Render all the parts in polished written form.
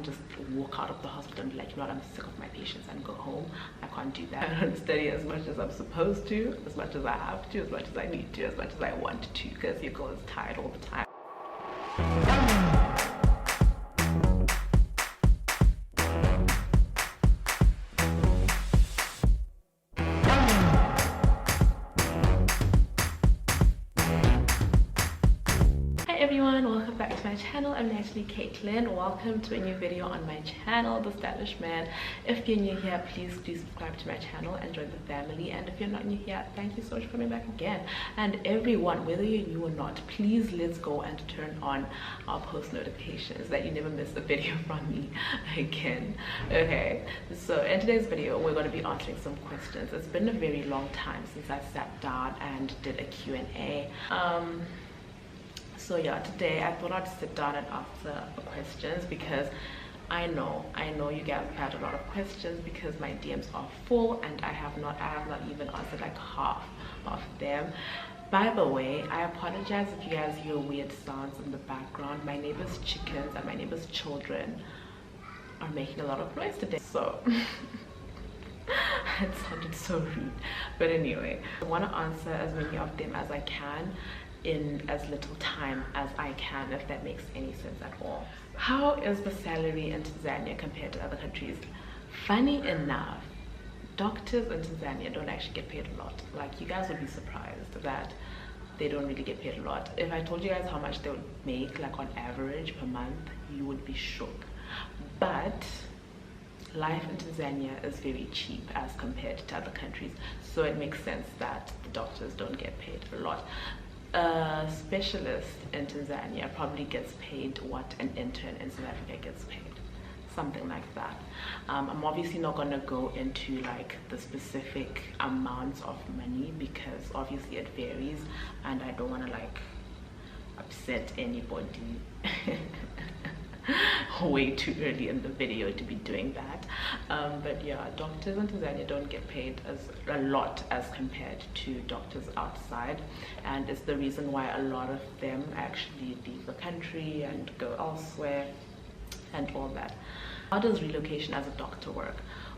can't just walk out of the hospital and be like, you know what, I'm sick of my patients and go home. I can't do that. I don't study as much as I'm supposed to, as much as I have to, as much as I need to, as much as I want to, because your girl is tired all the time. Welcome back to my channel. I'm Natalie Caitlin. Welcome to a new video on my channel, TheStylishMed. If you're new here, please do subscribe to my channel and join the family. And if you're not new here, thank you so much for coming back again. And everyone, whether you're new or not, please let's go and turn on our post notifications so that you never miss a video from me again. Okay, so in today's video, we're going to be answering some questions. It's been a very long time since I sat down and did a Q&A. So yeah, today I thought I'd sit down and answer questions because I know you guys have had a lot of questions because my DMs are full and I have not even answered like half of them. By the way, I apologize if you guys hear weird sounds in the background. My neighbor's chickens and my neighbor's children are making a lot of noise today, so it sounded so rude. But anyway, I want to answer as many of them as I can in as little time as I can, if that makes any sense at all. How is the salary in Tanzania compared to other countries? Funny enough, doctors in Tanzania don't actually get paid a lot. Like, you guys would be surprised that they don't really get paid a lot. If I told you guys how much they would make like on average per month, you would be shook. But life in Tanzania is very cheap as compared to other countries, so it makes sense that the doctors don't get paid a lot. A specialist in Tanzania probably gets paid what an intern in South Africa gets paid, something like that. I'm obviously not gonna go into like the specific amounts of money because obviously it varies and I don't want to like upset anybody way too early in the video to be doing that. But yeah, doctors in Tanzania don't get paid a lot as compared to doctors outside, and it's the reason why a lot of them actually leave the country and go elsewhere and all that. How does relocation as a doctor work?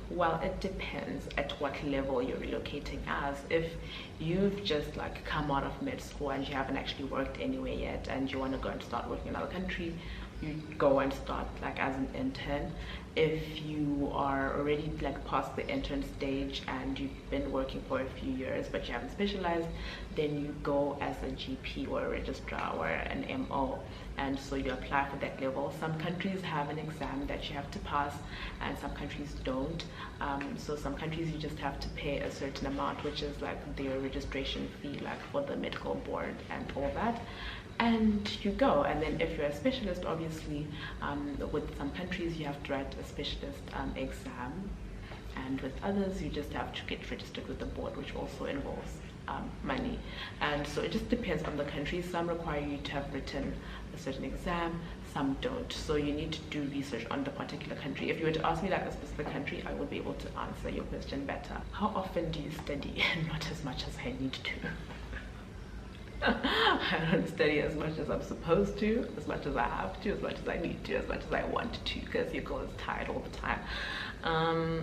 Well, it depends at what level you're relocating as. If you've just like come out of med school and you haven't actually worked anywhere yet and you want to go and start working in another country, you go and start like as an intern. If you are already like past the intern stage and you've been working for a few years but you haven't specialized, then you go as a GP or a registrar or an MO, and so you apply for that level. Some countries have an exam that you have to pass and some countries don't. So some countries you just have to pay a certain amount, which is like their registration fee, like for the medical board and all that, and you go. And then if you're a specialist, obviously with some countries you have to write a specialist exam, and with others you just have to get registered with the board, which also involves money. And so it just depends on the country. Some require you to have written a certain exam, some don't, so you need to do research on the particular country. If you were to ask me like a specific country, I would be able to answer your question better. How often do you study? Not as much as I need to. I don't study as much as I'm supposed to, as much as I have to, as much as I need to, as much as I want to, because your girl is tired all the time.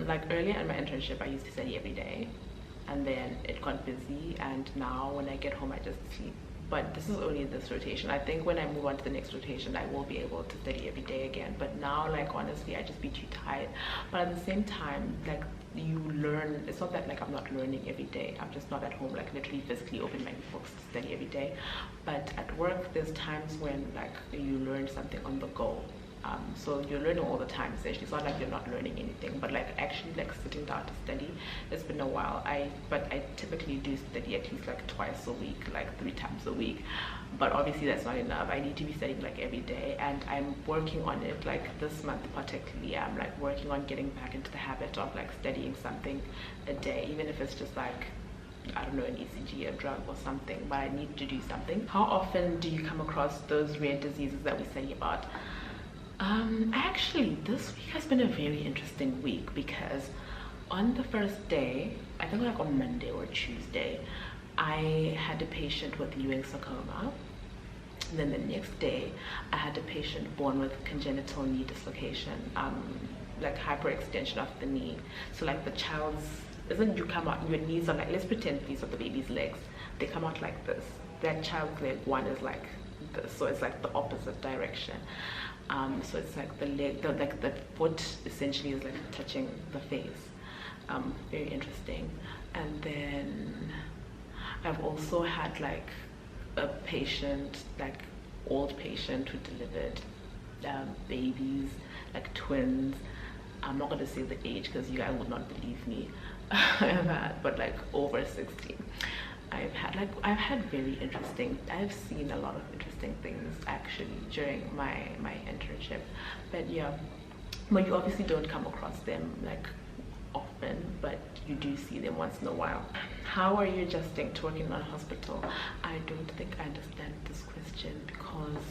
Like earlier in my internship, I used to study every day, and then it got busy, and now when I get home I just sleep. But this is only this rotation. I think when I move on to the next rotation, I will be able to study every day again. But now, like, honestly, I just be too tired. But at the same time, like, you learn. It's not that like I'm not learning every day. I'm just not at home, like literally physically open my books to study every day. But at work, there's times when like you learn something on the go. So you're learning all the time essentially. It's not like you're not learning anything, but like actually like sitting down to study, it's been a while. But I typically do study at least like twice a week, like 3 times a week. But obviously that's not enough. I need to be studying like every day, and I'm working on it. Like this month particularly, I'm like working on getting back into the habit of like studying something a day, even if it's just like, I don't know, an ECG, a drug or something, but I need to do something. How often do you come across those rare diseases that we study about? Actually, this week has been a very interesting week because on the first day, I think like on Monday or Tuesday, I had a patient with Ewing sarcoma, And then the next day, I had a patient born with congenital knee dislocation, like hyperextension of the knee. So like the child's, isn't you come out, your knees are like, let's pretend these are the baby's legs. They come out like this. That child's leg one is like this, so it's like the opposite direction. So it's like the leg, like the foot essentially is like touching the face. Very interesting. And then I've also had like a patient, like old patient who delivered babies, like twins. I'm not going to say the age because you guys would not believe me. I've had, but like over 16. I've seen a lot of interesting things actually during my internship. But yeah, but you obviously don't come across them like often, but you do see them once in a while. How are you adjusting to working in a hospital? I don't think I understand this question because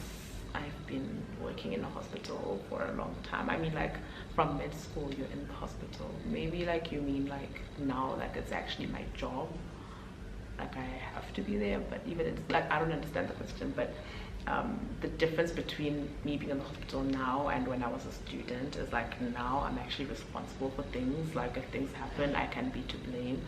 I've been working in a hospital for a long time. I mean, like from med school you're in the hospital. Maybe like you mean like now, like it's actually my job, like I have to be there. But even it's like I don't understand the question. But the difference between me being in the hospital now and when I was a student is like now I'm actually responsible for things. Like if things happen, I can be to blame,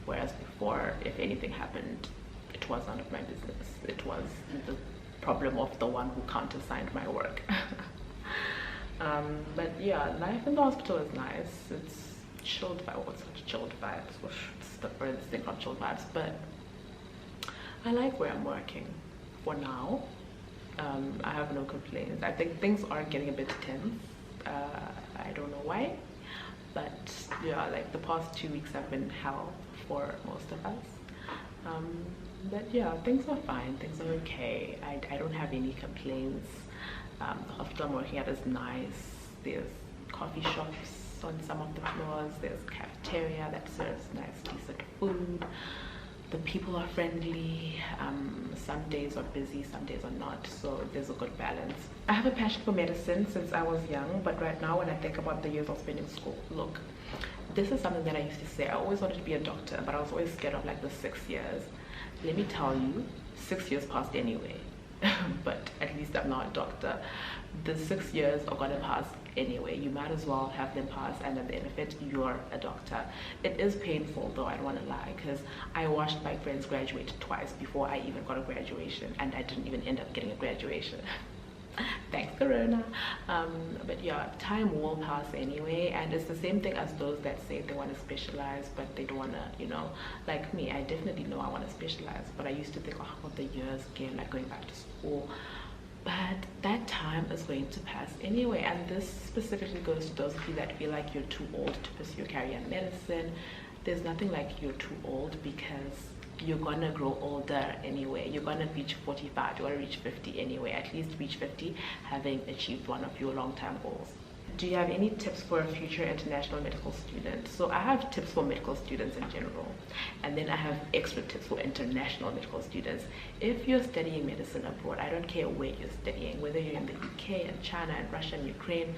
whereas before, if anything happened, it was none of my business. It was the problem of the one who countersigned my work. But yeah, life in the hospital is nice. It's chilled vibes. What's such chilled vibes? It's the furthest thing from chilled vibes, but I like where I'm working for now. I have no complaints. I think things are getting a bit tense. I don't know why, but yeah, like the past 2 weeks have been hell for most of us. But yeah, things are fine. Things are okay. I don't have any complaints. The hospital I'm working at is nice. There's coffee shops on some of the floors. There's a cafeteria that serves nice, decent food. The people are friendly. Some days are busy, some days are not, so there's a good balance. I have a passion for medicine since I was young, but right now when I think about the years I've spent in school, look, this is something that I used to say. I always wanted to be a doctor, but I was always scared of like the 6 years. Let me tell you, 6 years passed anyway. But at least I'm not a doctor. The 6 years are gonna pass anyway. You might as well have them pass, and at the end of it, you're a doctor. It is painful though, I don't want to lie, because I watched my friends graduate twice before I even got a graduation, and I didn't even end up getting a graduation. Thanks Corona. But yeah, time will pass anyway, and it's the same thing as those that say they want to specialize but they don't want to, you know, like me. I definitely know I want to specialize, but I used to think, oh, the years again, like going back to school, but that time is going to pass anyway. And this specifically goes to those of you that feel like you're too old to pursue a career in medicine. There's nothing like you're too old, because you're gonna grow older anyway. You're gonna reach 45, you're gonna reach 50 anyway. At least reach 50 having achieved one of your long-term goals. Do you have any tips for a future international medical student? So I have tips for medical students in general, and then I have extra tips for international medical students. If you're studying medicine abroad, I don't care where you're studying, whether you're in the UK, in China, in Russia, in Ukraine,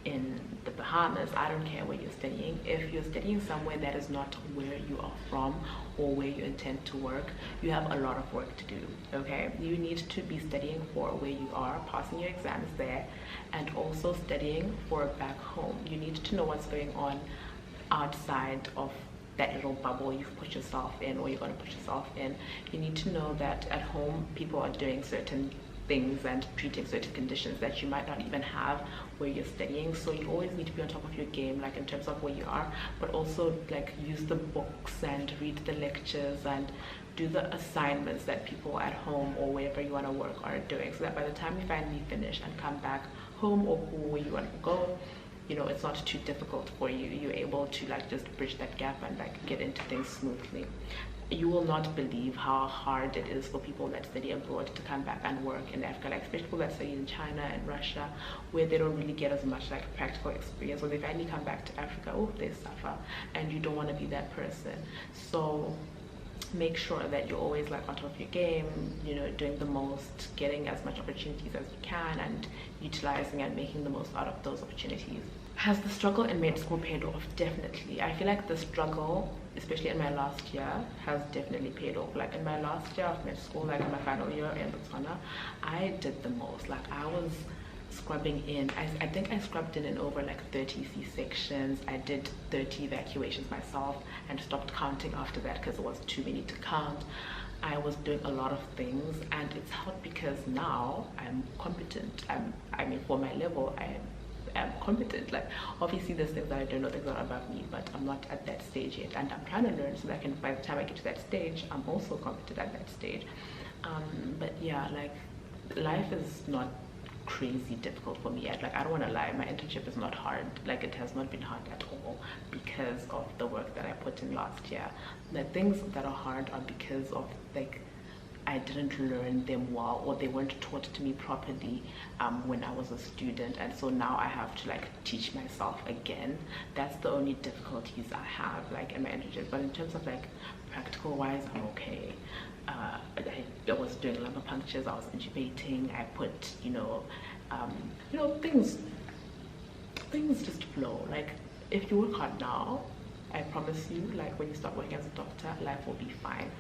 in the Bahamas, I don't care where you're studying. If you're studying somewhere that is not where you are from or where you intend to work, you have a lot of work to do, okay? You need to be studying for where you are, passing your exams there, and also studying for back home. You need to know what's going on outside of that little bubble you've put yourself in, or you're going to put yourself in. You need to know that at home people are doing certain things and treating certain conditions that you might not even have where you're studying. So you always need to be on top of your game, like in terms of where you are, but also like use the books and read the lectures and do the assignments that people at home or wherever you want to work are doing, so that by the time you finally finish and come back home or where you want to go, you know, it's not too difficult for you. You're able to like just bridge that gap and like get into things smoothly. You will not believe how hard it is for people that study abroad to come back and work in Africa, like especially people that study in China and Russia, where they don't really get as much like practical experience. When they finally come back to Africa, oh, they suffer, and you don't want to be that person. So make sure that you're always like on top of your game, you know, doing the most, getting as much opportunities as you can, and utilizing and making the most out of those opportunities. Has the struggle in med school paid off? Definitely. I feel like the struggle, especially in my last year, has definitely paid off. Like in my last year of med school, like in my final year in Botswana, I did the most. Like I was scrubbing in, I think I scrubbed in over like 30 C-sections. I did 30 evacuations myself and stopped counting after that because it was too many to count. I was doing a lot of things, and it's hard because now I'm competent. I mean, for my level, I am competent. Like obviously there's things that I don't know, things that are above me, but I'm not at that stage yet, and I'm trying to learn so that I can, by the time I get to that stage, I'm also competent at that stage. But yeah, like life is not crazy difficult for me yet. Like I don't want to lie, my internship is not hard. Like it has not been hard at all because of the work that I put in last year. The things that are hard are because of like I didn't learn them well, or they weren't taught to me properly when I was a student, and so now I have to like teach myself again. That's the only difficulties I have like in my internship. But in terms of like practical wise, I'm okay. I was doing lumbar punctures, I was intubating, I put you know things just flow. Like if you work hard now, I promise you, like when you start working as a doctor, life will be fine.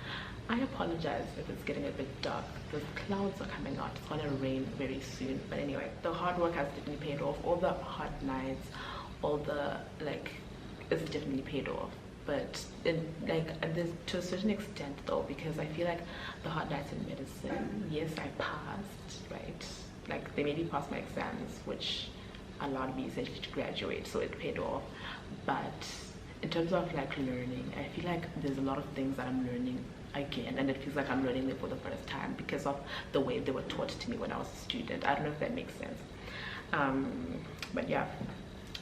I apologize if it's getting a bit dark. The clouds are coming out. It's gonna rain very soon. But anyway, the hard work has definitely paid off. All the hard nights, all the like, it's definitely paid off. But there's to a certain extent though, because I feel like the hard nights in medicine, yes, I passed, right? Like they made me pass my exams, which allowed me essentially to graduate, so it paid off. But in terms of like learning, I feel like there's a lot of things that I'm learning again, and it feels like I'm learning them for the first time because of the way they were taught to me when I was a student. I don't know if that makes sense. But yeah,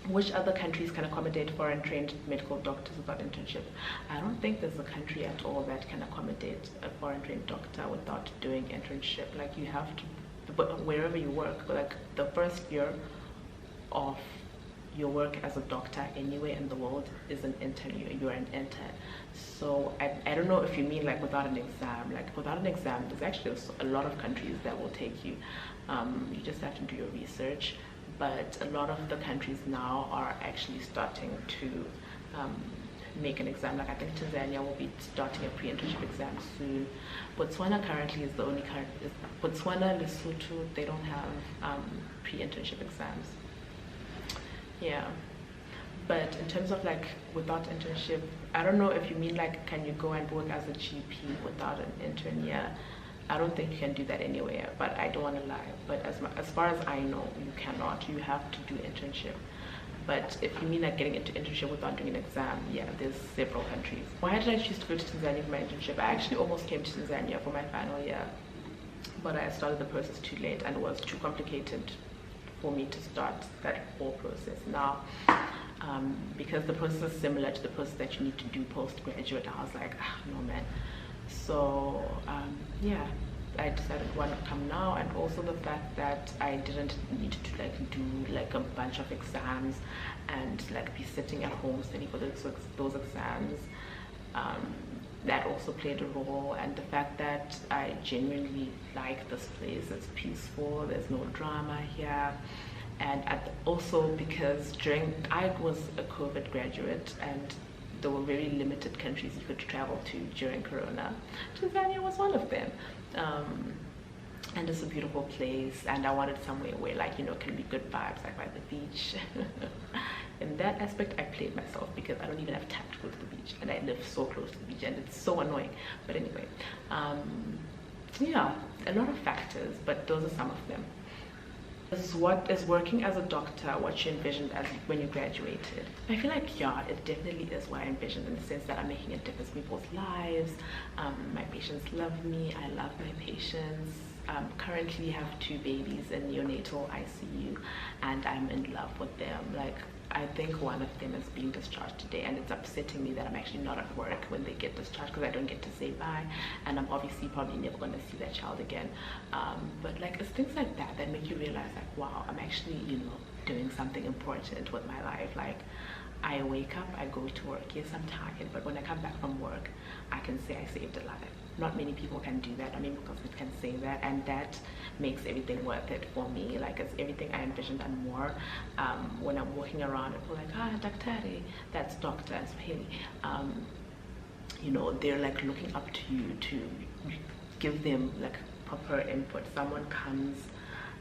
which other countries can accommodate foreign trained medical doctors without internship? I don't think there's a country at all that can accommodate a foreign trained doctor without doing internship. Like you have to, but wherever you work, like the first year of your work as a doctor anywhere in the world is an intern. You're an intern. So I don't know if you mean like without an exam. Like without an exam, there's actually a lot of countries that will take you. You just have to do your research. But a lot of the countries now are actually starting to make an exam. Like I think Tanzania will be starting a pre-internship exam soon. Botswana currently is the only country. Botswana, Lesotho, they don't have pre-internship exams. Yeah, but in terms of like without internship, I don't know if you mean like can you go and work as a GP without an intern? Yeah, I don't think you can do that anywhere, but I don't want to lie, but as far as I know, you cannot. You have to do internship. But if you mean like getting into internship without doing an exam, yeah, there's several countries. Why did I choose to go to Tanzania for my internship? I actually almost came to Tanzania for my final year, but I started the process too late and it was too complicated for me to start that whole process now. Because the process is similar to the process that you need to do postgraduate, I was like, no man. So yeah, I decided why not come now, and also the fact that I didn't need to like do like a bunch of exams and like be sitting at home studying for those exams. That also played a role, and the fact that I genuinely like this place. It's peaceful, there's no drama here, and also because I was a COVID graduate and there were very limited countries you could travel to during Corona. Tanzania was one of them. And it's a beautiful place, and I wanted somewhere where like, you know, can be good vibes, like by the beach. In that aspect, I played myself because I don't even have time to go to the beach, and I live so close to the beach, and it's so annoying. But anyway, yeah, a lot of factors, but those are some of them. What is working as a doctor what you envisioned as when you graduated? I feel like, yeah, it definitely is what I envisioned, in the sense that I'm making a difference in people's lives. My patients love me, I love my patients. Currently have 2 babies in neonatal ICU, and I'm in love with them. Like, I think one of them is being discharged today, and it's upsetting me that I'm actually not at work when they get discharged because I don't get to say bye, and I'm obviously probably never going to see that child again. But like, it's things like that that make you realize like, wow, I'm actually, you know, doing something important with my life. Like, I wake up, I go to work, yes, I'm tired, but when I come back from work, I can say I saved a life. Not many people can do that. I mean, because we can say that, and that makes everything worth it for me. Like, it's everything I envisioned and more. When I'm walking around, people are like, daktari, that's doctor in Swahili. You know, they're like looking up to you to give them like proper input. Someone comes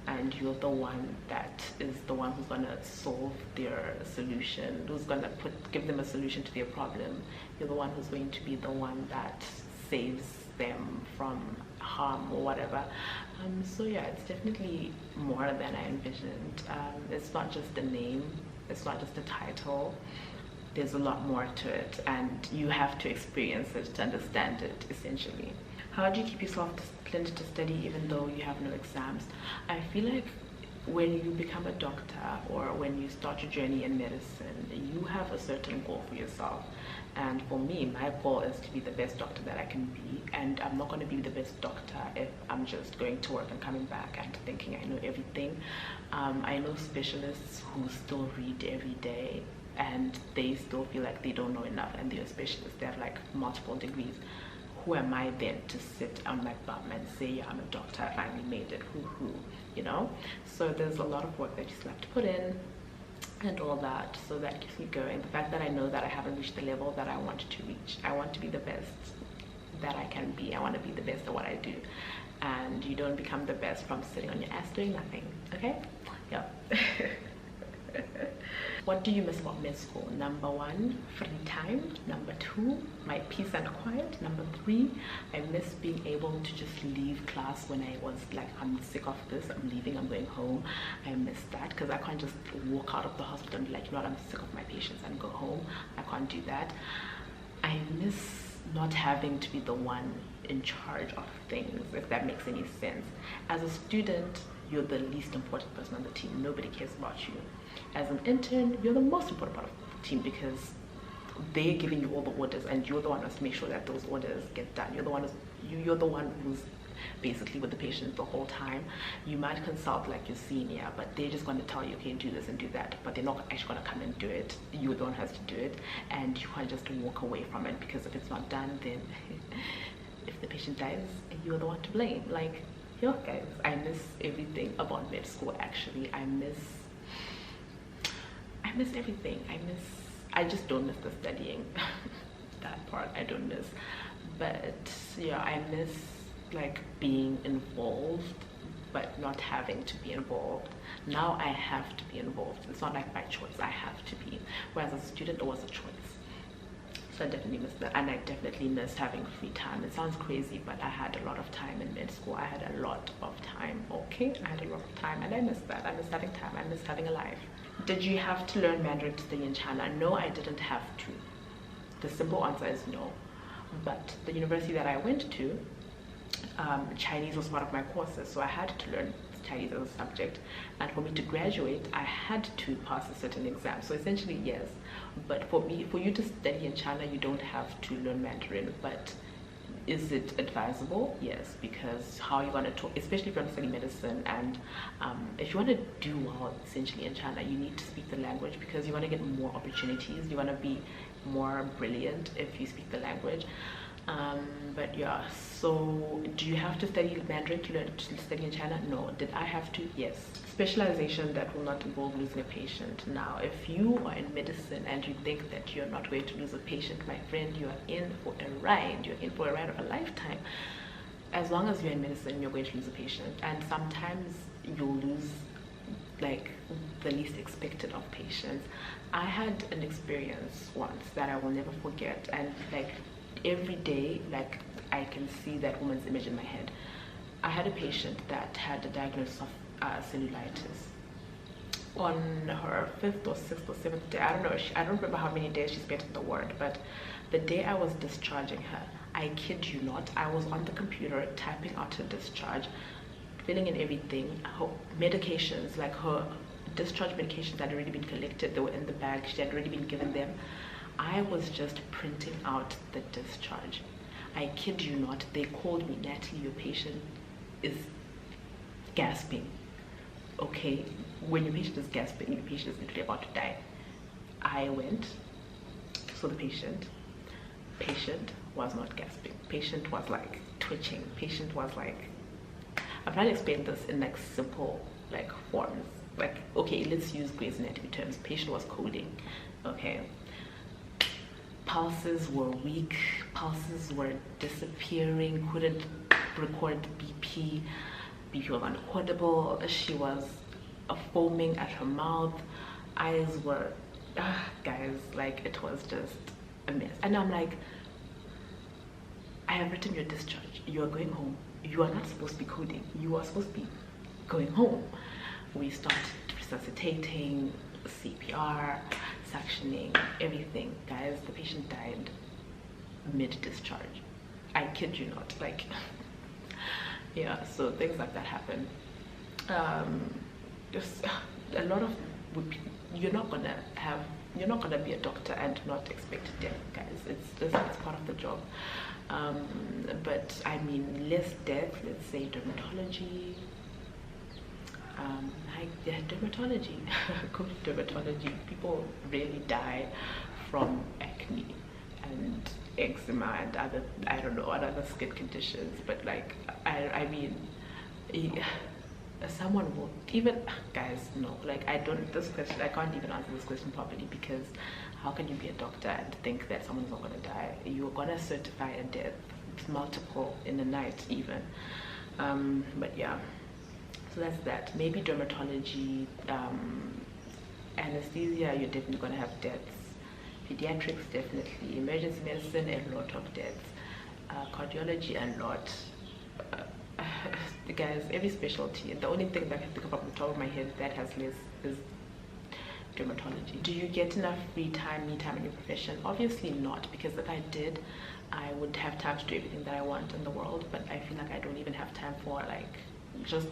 and you're the one that is the one who's gonna solve their solution, who's gonna give them a solution to their problem. You're the one who's going to be the one that saves them from harm or whatever. So yeah, it's definitely more than I envisioned. It's not just a name, it's not just a title. There's a lot more to it, and you have to experience it to understand it, essentially. How do you keep yourself disciplined to study even though you have no exams? I feel like when you become a doctor or when you start your journey in medicine, you have a certain goal for yourself. And for me, my goal is to be the best doctor that I can be. And I'm not going to be the best doctor if I'm just going to work and coming back and thinking I know everything. I know specialists who still read every day and they still feel like they don't know enough, and they're specialists, they have like multiple degrees. Who am I then to sit on my bum and say, yeah, I'm a doctor, I finally made it, you know? So there's a lot of work that you still have to put in and all that, so that keeps me going. The fact that I know that I haven't reached the level that I want to reach. I want to be the best that I can be. I want to be the best at what I do. And you don't become the best from sitting on your ass doing nothing, okay? Yeah. What do you miss about med school? Number 1, free time. Number 2, my peace and quiet. Number 3, I miss being able to just leave class when I was like, I'm sick of this, I'm leaving, I'm going home. I miss that because I can't just walk out of the hospital and be like, you know what, I'm sick of my patients and go home. I can't do that. I miss not having to be the one in charge of things, if that makes any sense. As a student, you're the least important person on the team. Nobody cares about you. As an intern, you're the most important part of the team because they're giving you all the orders and you're the one who has to make sure that those orders get done. You're the one who's basically with the patient the whole time. You might consult like your senior, but they're just going to tell you, okay, do this and do that, but they're not actually going to come and do it. You're the one who has to do it, and you can't just walk away from it, because if it's not done, then if the patient dies, you're the one to blame. Like, yo guys, I miss everything about med school. Actually, I miss everything. I just don't miss the studying. That part I don't miss, but yeah, I miss like being involved but not having to be involved. Now I have to be involved. It's not like by choice, I have to be, whereas as a student it was a choice. So I definitely miss that, and I definitely miss having free time. It sounds crazy, but I had a lot of time in med school. I had a lot of time, okay? I had a lot of time, and I miss that. I miss having time, I miss having a life. Did you have to learn Mandarin to study in China? No, I didn't have to. The simple answer is no. But the university that I went to, Chinese was part of my courses, so I had to learn Chinese as a subject, and for me to graduate I had to pass a certain exam. So essentially yes, but for you to study in China you don't have to learn Mandarin. But is it advisable? Yes, because how you want to talk, especially if you want to study medicine, and if you want to do well essentially in China, you need to speak the language, because you want to get more opportunities, you want to be more brilliant if you speak the language. But yeah, so do you have to study Mandarin to study in China? No. Did I have to? Yes. Specialization that will not involve losing a patient. Now, if you are in medicine and you think that you're not going to lose a patient, my friend, you are in for a ride. You're in for a ride of a lifetime. As long as you're in medicine, you're going to lose a patient, and sometimes you'll lose like the least expected of patients. I had an experience once that I will never forget, and like every day, like I can see that woman's image in my head. I had a patient that had a diagnosis of cellulitis on her 5th or 6th or 7th day. I don't know, I don't remember how many days she spent in the ward, but the day I was discharging her, I kid you not, I was on the computer typing out her discharge, filling in everything, her medications, like her discharge medications had already been collected, they were in the bag, she had already been given them. I was just printing out the discharge. I kid you not, they called me, Natalie, your patient is gasping. Okay, when your patient is gasping, your patient is literally about to die. I went, saw the patient. Patient was not gasping. Patient was like twitching. Patient was like, I'm trying to explain this in like simple like forms. Like, okay, let's use Grey's Anatomy terms. Patient was coding, okay? Pulses were weak, pulses were disappearing, couldn't record BP. BP was unrecordable. She was foaming at her mouth. Eyes were, guys, like it was just a mess. And I'm like, I have written your discharge. You are going home. You are not supposed to be coding. You are supposed to be going home. We started resuscitating, CPR, suctioning, everything. Guys, the patient died mid-discharge. I kid you not. Like, yeah, so things like that happen. Just a lot of, you're not gonna be a doctor and not expect death, guys. It's part of the job. But I mean, less death, let's say dermatology. Yeah, dermatology. Go to dermatology. People really die from acne and eczema and other, I don't know, other skin conditions. But like, I mean, someone will even, guys, no, like I can't even answer this question properly, because how can you be a doctor and think that someone's not gonna die? You're gonna certify a death, multiple in the night even. But yeah, so that's that. Maybe dermatology, anesthesia, you're definitely gonna have deaths. Pediatrics, definitely. Emergency medicine, a lot of deaths. Cardiology, a lot. Guys, every specialty. The only thing that I can think of off the top of my head that has less is dermatology. Do you get enough free time, me time in your profession? Obviously not, because if I did, I would have time to do everything that I want in the world. But I feel like I don't even have time for like just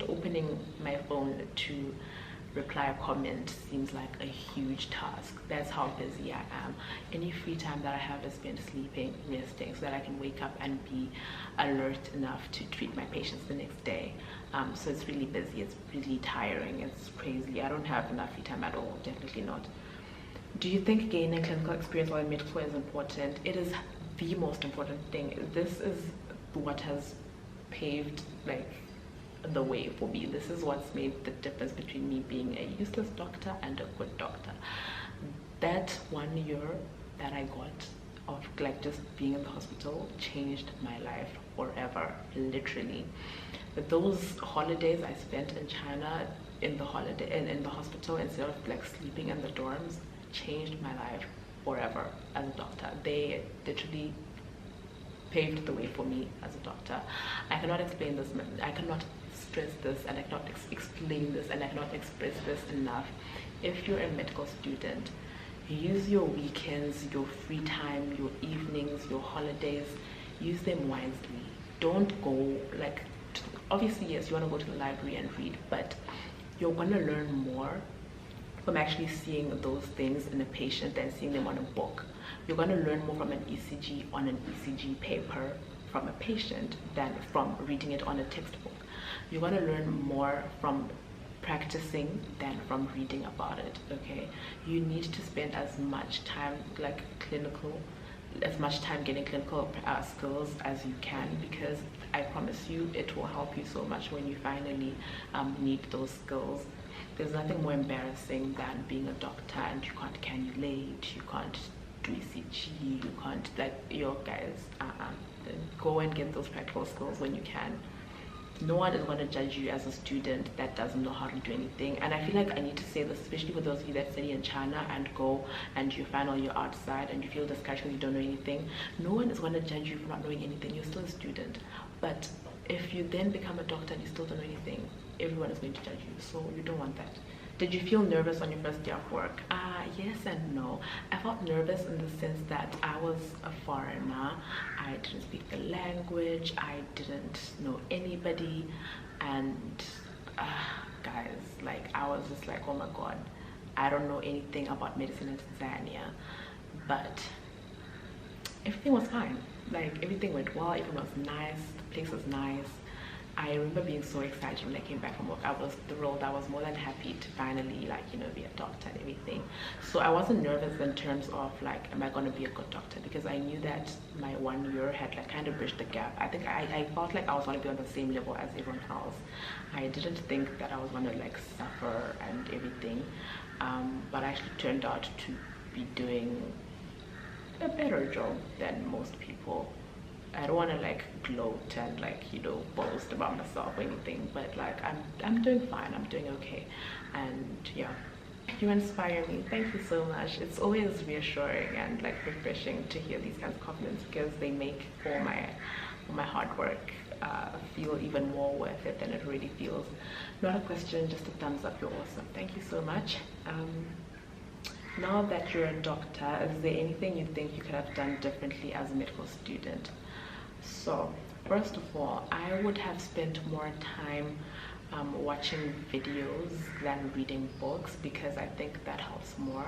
opening my phone to reply a comment seems like a huge task. That's how busy I am. Any free time that I have is spent sleeping, resting, so that I can wake up and be alert enough to treat my patients the next day. So it's really busy, it's really tiring, it's crazy. I don't have enough free time at all, definitely not. Do you think gaining clinical experience while in med school is important? It is the most important thing. This is what has paved like the way for me. This is what's made the difference between me being a useless doctor and a good doctor. That 1 year that I got of like just being in the hospital changed my life forever, literally. Those holidays I spent in China in the hospital instead of like sleeping in the dorms changed my life forever as a doctor. They literally paved the way for me as a doctor. I cannot explain this, I cannot stress this, and I cannot explain this, and I cannot express this enough. If you're a medical student, use your weekends, your free time, your evenings, your holidays, use them wisely. Don't go like, obviously yes, you want to go to the library and read, but you're going to learn more from actually seeing those things in a patient than seeing them on a book. You're going to learn more from an ECG on an ECG paper from a patient than from reading it on a textbook. You're going to learn more from practicing than from reading about it, okay? You need to spend as much time like as much time getting clinical skills as you can, because I promise you it will help you so much when you finally need those skills. There's nothing more embarrassing than being a doctor and you can't cannulate, you can't do ECG, you can't, like, yo guys, go and get those practical skills when you can. No one is going to judge you as a student that doesn't know how to do anything. And I feel like I need to say this, especially for those of you that study in China and go and you find out you're outside and you feel discouraged because you don't know anything. No one is going to judge you for not knowing anything. You're still a student. But if you then become a doctor and you still don't know anything, everyone is going to judge you. So you don't want that. Did you feel nervous on your first day of work? Yes and no. I felt nervous in the sense that I was a foreigner. I didn't speak the language. I didn't know anybody. And guys, like, I was just like, oh my God, I don't know anything about medicine in Tanzania. But everything was fine. Like, everything went well. Everyone was nice. The place was nice. I remember being so excited when I came back from work. I was thrilled. I was more than happy to finally, like, you know, be a doctor and everything. So I wasn't nervous in terms of like, am I going to be a good doctor? Because I knew that my 1 year had like kind of bridged the gap. I think I felt like I was going to be on the same level as everyone else. I didn't think that I was going to like suffer and everything. But I actually turned out to be doing a better job than most people. I don't want to like gloat and like, you know, boast about myself or anything, but like I'm doing fine. I'm doing okay. And yeah, you inspire me. Thank you so much. It's always reassuring and like refreshing to hear these kinds of compliments, because they make all my hard work feel even more worth it than it really feels. Not a question, just a thumbs up. You're awesome. Thank you so much. Now that you're a doctor, is there anything you think you could have done differently as a medical student? So first of all, I would have spent more time watching videos than reading books, because I think that helps more.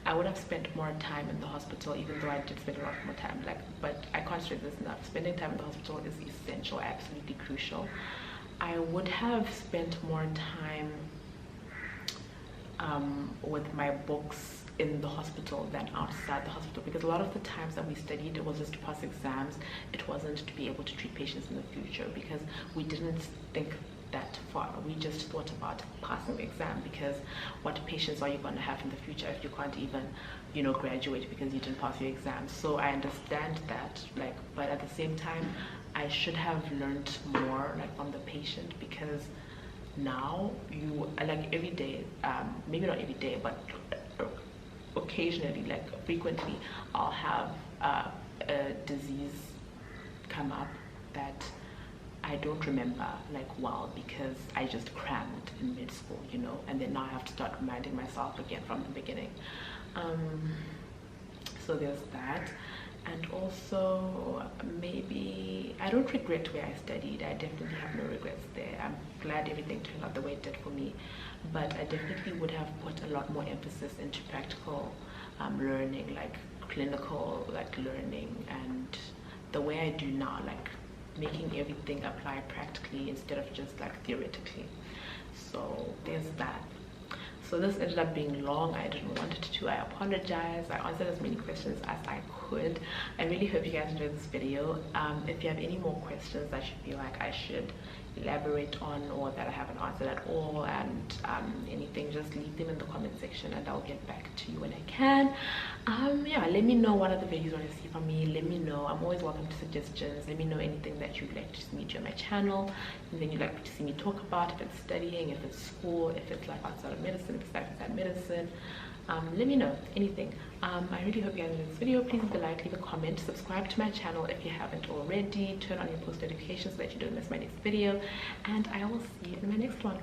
I would have spent more time in the hospital, even though I did spend a lot more time, like, but I can't stress this enough. Spending time in the hospital is essential, absolutely crucial. I would have spent more time with my books in the hospital than outside the hospital, because a lot of the times that we studied, it was just to pass exams. It wasn't to be able to treat patients in the future, because we didn't think that far. We just thought about passing the exam, because what patients are you going to have in the future if you can't even, you know, graduate because you didn't pass your exams? So I understand that, like, but at the same time, I should have learned more like from the patient, because now you like every day, maybe not every day, but occasionally, like frequently, I'll have a disease come up that I don't remember like well, because I just crammed in mid school, you know, and then now I have to start reminding myself again from the beginning. So there's that. And also, maybe I don't regret where I studied. I definitely have no regrets there. I'm glad everything turned out the way it did for me, but I definitely would have put a lot more emphasis into practical learning, like clinical like learning, and the way I do now, like making everything apply practically instead of just like theoretically. So there's that. So this ended up being long. I didn't want it to. I apologize. I answered as many questions as I could. I really hope you guys enjoyed this video. If you have any more questions that you feel like I should elaborate on, or that I haven't answered at all, and anything, just leave them in the comment section and I'll get back to you when I can. Yeah, let me know what other videos you want to see from me. Let me know. I'm always welcome to suggestions. Let me know anything that you'd like to see me do on my channel, anything you'd like to see me talk about, if it's studying, if it's school, if it's life outside of medicine, if it's life inside medicine. Let me know anything. I really hope you guys enjoyed this video. Please leave a like, leave a comment, subscribe to my channel if you haven't already, turn on your post notifications so that you don't miss my next video, and I will see you in my next one.